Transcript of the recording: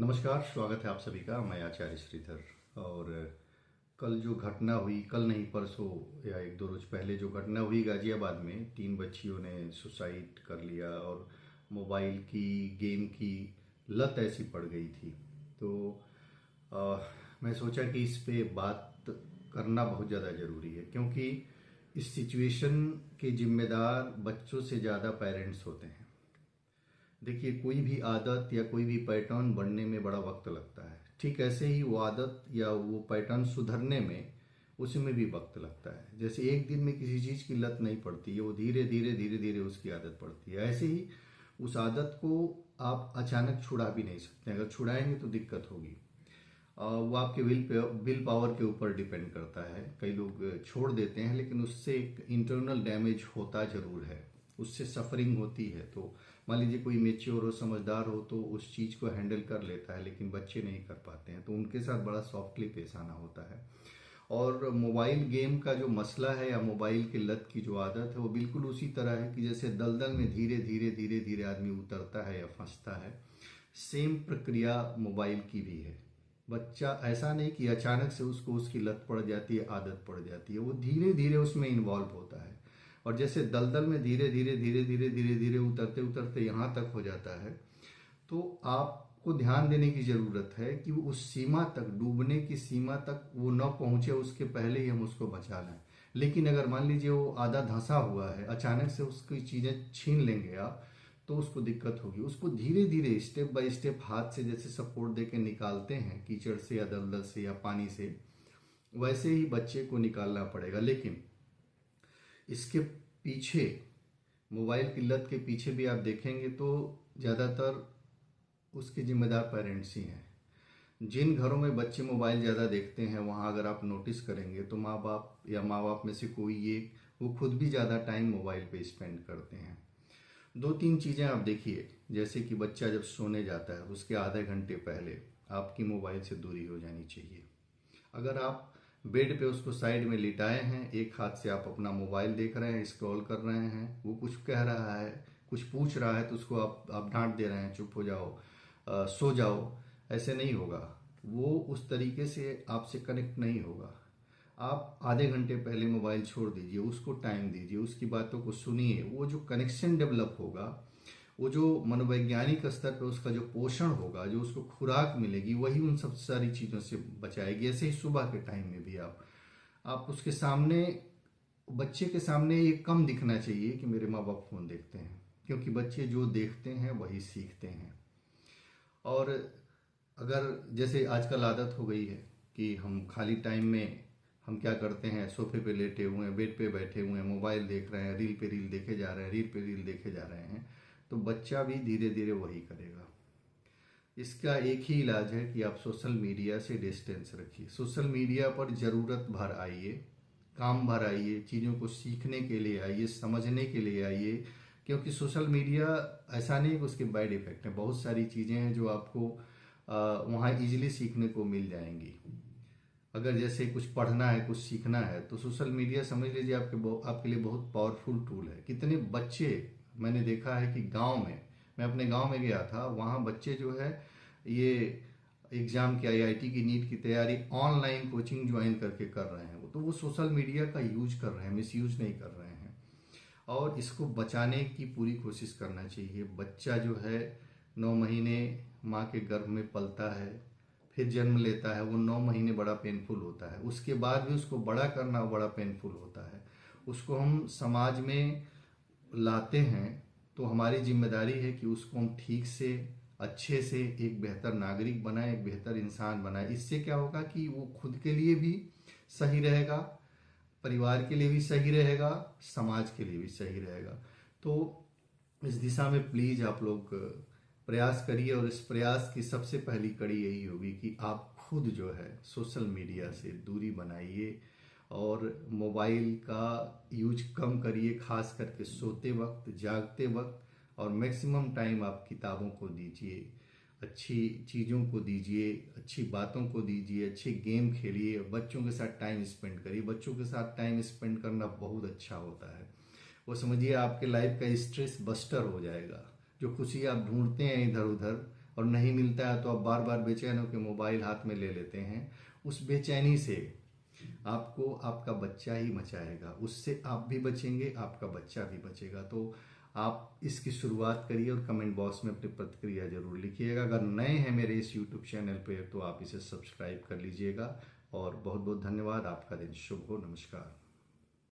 नमस्कार, स्वागत है आप सभी का। मैं आचार्य श्रीधर। और कल जो घटना हुई, कल नहीं परसों या एक दो रोज पहले जो घटना हुई गाजियाबाद में, 3 बच्चियों ने सुसाइड कर लिया और मोबाइल की गेम की लत ऐसी पड़ गई थी। तो अ, मैं सोचा कि इस पे बात करना बहुत ज़्यादा ज़रूरी है, क्योंकि इस सिचुएशन के जिम्मेदार बच्चों से ज़्यादा पेरेंट्स होते हैं। देखिए, कोई भी आदत या कोई भी पैटर्न बनने में बड़ा वक्त लगता है। ठीक ऐसे ही वो आदत या वो पैटर्न सुधरने में, उसमें भी वक्त लगता है। जैसे एक दिन में किसी चीज़ की लत नहीं पड़ती है, वो धीरे धीरे धीरे धीरे उसकी आदत पड़ती है। ऐसे ही उस आदत को आप अचानक छुड़ा भी नहीं सकते। अगर छुड़ाएंगे तो दिक्कत होगी। वो आपके विल पावर के ऊपर डिपेंड करता है। कई लोग छोड़ देते हैं, लेकिन उससे एक इंटरनल डैमेज होता जरूर है, उससे सफरिंग होती है। तो मान लीजिए कोई मेच्योर हो, समझदार हो, तो उस चीज़ को हैंडल कर लेता है, लेकिन बच्चे नहीं कर पाते हैं, तो उनके साथ बड़ा सॉफ्टली पेश आना होता है। और मोबाइल गेम का जो मसला है या मोबाइल की लत की जो आदत है, वो बिल्कुल उसी तरह है कि जैसे दलदल में धीरे धीरे धीरे धीरे आदमी उतरता है या फंसता है। सेम प्रक्रिया मोबाइल की भी है। बच्चा ऐसा नहीं कि अचानक से उसको उसकी लत पड़ जाती है, आदत पड़ जाती है। वो धीरे धीरे उसमें इन्वॉल्व होता है। और जैसे दलदल में धीरे धीरे धीरे धीरे धीरे धीरे उतरते उतरते यहाँ तक हो जाता है, तो आपको ध्यान देने की जरूरत है कि वो उस सीमा तक, डूबने की सीमा तक वो न पहुंचे, उसके पहले ही हम उसको बचा लें। लेकिन अगर मान लीजिए वो आधा धंसा हुआ है, अचानक से उसकी चीजें छीन लेंगे आप, तो उसको दिक्कत होगी। उसको धीरे धीरे स्टेप बाय स्टेप हाथ से जैसे सपोर्ट दे के निकालते हैं कीचड़ से या दलदल से या पानी से, वैसे ही बच्चे को निकालना पड़ेगा। लेकिन इसके पीछे, मोबाइल की लत के पीछे भी आप देखेंगे तो ज़्यादातर उसके जिम्मेदार पेरेंट्स ही हैं। जिन घरों में बच्चे मोबाइल ज़्यादा देखते हैं, वहाँ अगर आप नोटिस करेंगे तो माँ बाप या माँ बाप में से कोई एक, वो खुद भी ज़्यादा टाइम मोबाइल पे स्पेंड करते हैं। 2-3 चीज़ें आप देखिए। जैसे कि बच्चा जब सोने जाता है, उसके आधे घंटे पहले आपकी मोबाइल से दूरी हो जानी चाहिए। अगर आप बेड पे उसको साइड में लिटाए हैं, एक हाथ से आप अपना मोबाइल देख रहे हैं, स्क्रॉल कर रहे हैं, वो कुछ कह रहा है, कुछ पूछ रहा है, तो उसको आप डांट दे रहे हैं, चुप हो जाओ, सो जाओ। ऐसे नहीं होगा। वो उस तरीके से आपसे कनेक्ट नहीं होगा। आप आधे घंटे पहले मोबाइल छोड़ दीजिए, उसको टाइम दीजिए, उसकी बातों को सुनिए। वो जो कनेक्शन डेवलप होगा, वो जो मनोवैज्ञानिक स्तर पर उसका जो पोषण होगा, जो उसको खुराक मिलेगी, वही उन सब सारी चीज़ों से बचाएगी। ऐसे ही सुबह के टाइम में भी आप उसके सामने, बच्चे के सामने ये कम दिखना चाहिए कि मेरे माँ बाप फोन देखते हैं, क्योंकि बच्चे जो देखते हैं वही सीखते हैं। और अगर जैसे आजकल आदत हो गई है कि हम खाली टाइम में हम क्या करते हैं, सोफे पे लेटे हुए हैं, बेड पे बैठे हुए हैं, मोबाइल देख रहे हैं, रील पे रील देखे जा रहे हैं, रील पे रील देखे जा रहे हैं, तो बच्चा भी धीरे धीरे वही करेगा। इसका एक ही इलाज है कि आप सोशल मीडिया से डिस्टेंस रखिए। सोशल मीडिया पर ज़रूरत भर आइए, काम भर आइए, चीज़ों को सीखने के लिए आइए, समझने के लिए आइए। क्योंकि सोशल मीडिया ऐसा नहीं कि उसके बैड इफेक्ट हैं, बहुत सारी चीज़ें हैं जो आपको वहाँ इजीली सीखने को मिल जाएंगी। अगर जैसे कुछ पढ़ना है, कुछ सीखना है, तो सोशल मीडिया समझ लीजिए आपके लिए बहुत पावरफुल टूल है। कितने बच्चे मैंने देखा है कि गांव में, मैं अपने गांव में गया था, वहाँ बच्चे जो है ये एग्जाम की, आईआईटी की, नीट की तैयारी ऑनलाइन कोचिंग ज्वाइन करके कर रहे हैं। वो तो वो सोशल मीडिया का यूज कर रहे हैं, मिस यूज नहीं कर रहे हैं। और इसको बचाने की पूरी कोशिश करना चाहिए। बच्चा जो है 9 महीने माँ के गर्भ में पलता है, फिर जन्म लेता है। वो 9 महीने बड़ा पेनफुल होता है, उसके बाद भी उसको बड़ा करना बड़ा पेनफुल होता है। उसको हम समाज में लाते हैं, तो हमारी जिम्मेदारी है कि उसको हम ठीक से, अच्छे से एक बेहतर नागरिक बनाए, एक बेहतर इंसान बनाए। इससे क्या होगा कि वो खुद के लिए भी सही रहेगा, परिवार के लिए भी सही रहेगा, समाज के लिए भी सही रहेगा। तो इस दिशा में प्लीज आप लोग प्रयास करिए। और इस प्रयास की सबसे पहली कड़ी यही होगी कि आप खुद जो है सोशल मीडिया से दूरी बनाइए और मोबाइल का यूज कम करिए, खास करके सोते वक्त, जागते वक्त। और मैक्सिमम टाइम आप किताबों को दीजिए, अच्छी चीज़ों को दीजिए, अच्छी बातों को दीजिए, अच्छे गेम खेलिए, बच्चों के साथ टाइम स्पेंड करिए। बच्चों के साथ टाइम स्पेंड करना बहुत अच्छा होता है। वो समझिए आपके लाइफ का स्ट्रेस बस्टर हो जाएगा। जो खुशी आप ढूंढते हैं इधर उधर और नहीं मिलता है तो आप बार बार बेचैन होकर मोबाइल हाथ में ले लेते हैं। उस बेचैनी से आपको आपका बच्चा ही बचाएगा, उससे आप भी बचेंगे, आपका बच्चा भी बचेगा। तो आप इसकी शुरुआत करिए और कमेंट बॉक्स में अपनी प्रतिक्रिया जरूर लिखिएगा। अगर नए हैं मेरे इस यूट्यूब चैनल पे तो आप इसे सब्सक्राइब कर लीजिएगा। और बहुत बहुत धन्यवाद। आपका दिन शुभ हो। नमस्कार।